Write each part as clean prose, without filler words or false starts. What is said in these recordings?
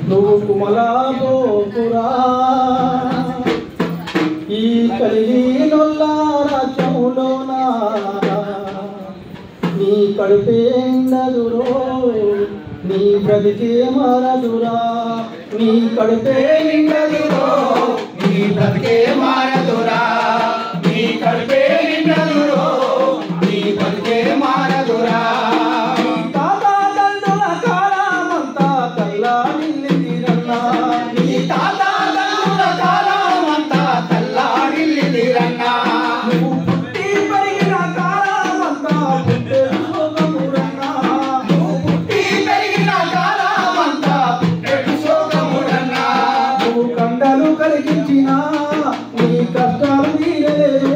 నువ్వు కుమలా గోపురా ఈ కలిగినొల్ల రాజ్యములోనా నీ కడుపేందదురో నీ బ్రతికే మారదురా నీ కడుపే నిండదురో నీ బ్రతికే మారదురా నీ కడుపే నిండదురో నీ బ్రతికే మారదురా తాతా తండ్రుల కాలమంతా తల్లాడిల్లిరన్నా నీ తాతా తండ్రుల కాలమంతా తల్లాడిల్లిరన్నా నువ్వు పుట్టి పెరిగిన కాలమంతా పుట్టెడు శోకమురన్నా నువ్వు పుట్టి పెరిగిన కాలమంతా పుట్టెడు శోకమురన్నా నువ్వు కండలు కలిగించిన నీ కష్టాలు తీరలేదు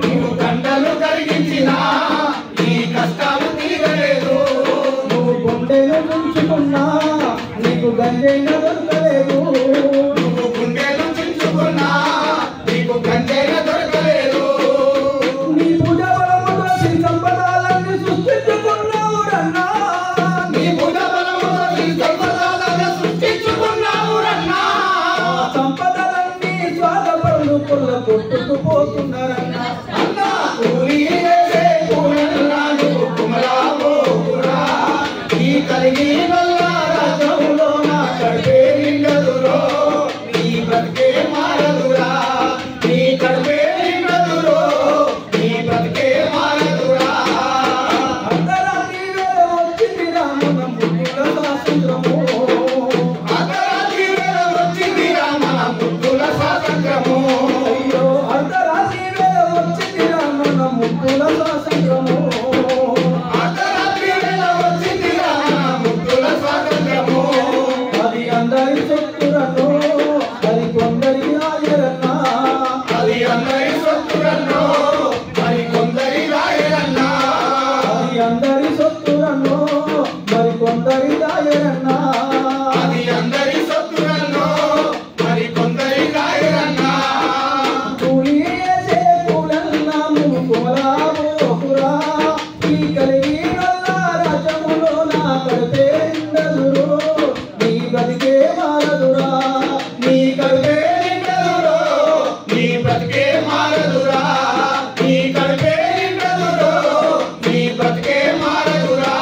నీవు కండలు కలిగించినా నీ కష్టాలు తీరలేదు నువ్వు గుండెను చుంచుకున్నా నీకు గంజైన దొరకలేదు నువ్వు గుండెలు చించుకున్నా నీకు గంజైన దొరకలేదు నీ పూజ బలముతో నీ సంపదాలన్నీ సృష్టించుకున్నావురన్నా నీ భుజ బలముతో నీ సంపదలను సృష్టించుకున్నావురన్నా సంపదలన్నీ స్వాగపరులు పుల్ల కొట్టుకుపోతున్నారన్నా అన్నా కూలి చేసే కూలన్నా నువ్వు కుమలా గోపురా నీ కలిగి వల్ల రాజ్యంలో నా కడుపే నిండదురో నీ బ్రతికే మారదురా నీ కడుపే నిండదురో నీ బ్రతికే మారదురా అర్ధరాత్రి వేళ వచ్చింది రామన ముద్దుల స్వాతంత్రము అర్ధరాత్రి వేళ వచ్చిందిరా మన ముద్దుల స్వాతంత్రము అయ్యో అర్ధరాత్రి వేళ వచ్చింది రామన ముద్దుల స్వాతంత్రము అర్ధరాత్రి వేళ వచ్చిందిరా మన ముద్దుల స్వాతంత్రము అది అందరి సొత్తురను అది కొందరి రాజరన్నా అది అందరి సొత్తురన్నో మరి కొందరి రాయరన్నా అది అందరి సొత్తురను మరి కొందరి రాజరన్నా అది అందరి సొత్తురన్నో మరి కొందరి రాయరన్నా కూలి చేసే కూలన్నా నువ్వు కుమలా గోపురా ఈ కలిగి వల్ల రాజ్యములో నా కడిపే నిండదురో నీ బతికే మారదురా నీ కడుపే నిండదురో నీ బ్రతికే మారదురా నీ కడుపే నిండదురో నీ బ్రతికే మారదురా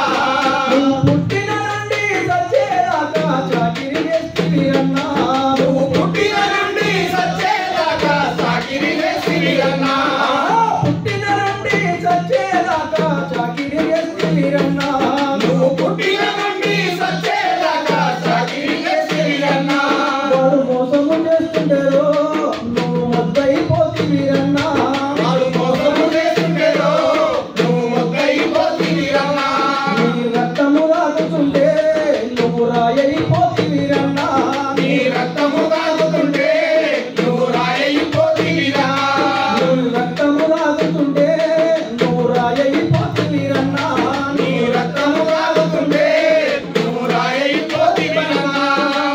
నువ్వు పుట్టిన నుండి సచ్చేదాకా చాకిరి చేస్తిరన్నా నువ్వు పుట్టిన నుండి సచ్చేదాకా సాకిరి వేసిరన్నా పుట్టిన నుండి సచ్చేదాకా చాకిరి చేస్తిరన్నా నువ్వు పుట్టిన నుండి సచ్చేదాకా సాకిరి వేసిరన్నా వాడు మోసము చేస్తుంటారో నువ్వు మొద్దయిపోతివిరన్నా వాడు మోసము చేస్తుండేదో నువ్వు మొగ్గైపోతివిరన్నా నీ రక్తము రాకుతుంటే నువ్వు రాయైపోతివిరన్నా నీ రక్తము తాగుతుంటే నువ్వు రాయైపోతివిరా నీ రక్తము రాకుతుంటే నువ్వు రాయైపోతివిరన్నా నీ రక్తము తాగుతుంటే నువ్వు రాయైపోతివిరన్నా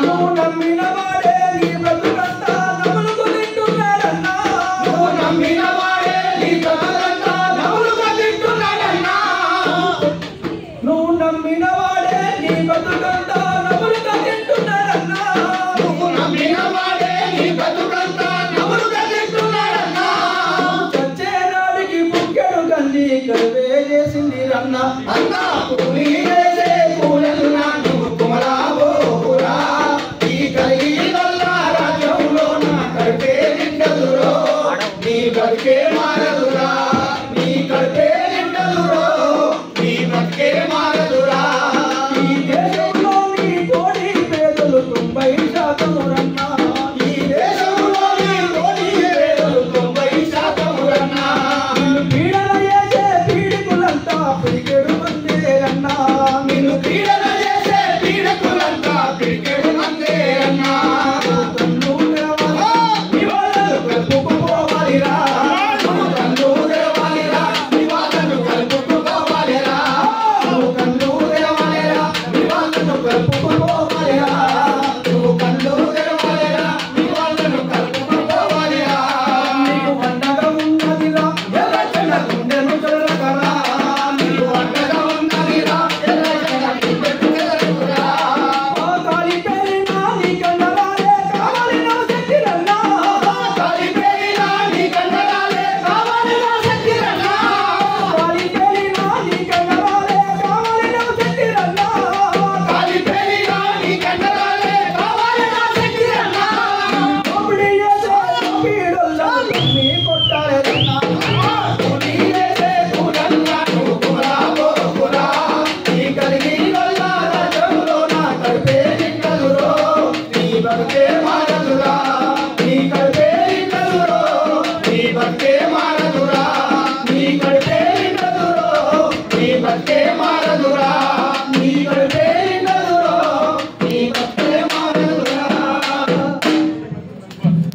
నువ్వు నమ్మిన వాడే నీ బ్రతుకంతా నములుకు తింటున్నాడన్నా నువ్వు నమ్మిన వాడే నీ బ్రతుకంతా నవ్వులుగా తింటున్నాడన్నా నువ్వు నమ్మిన వాడే నీ బ్రతుకంతా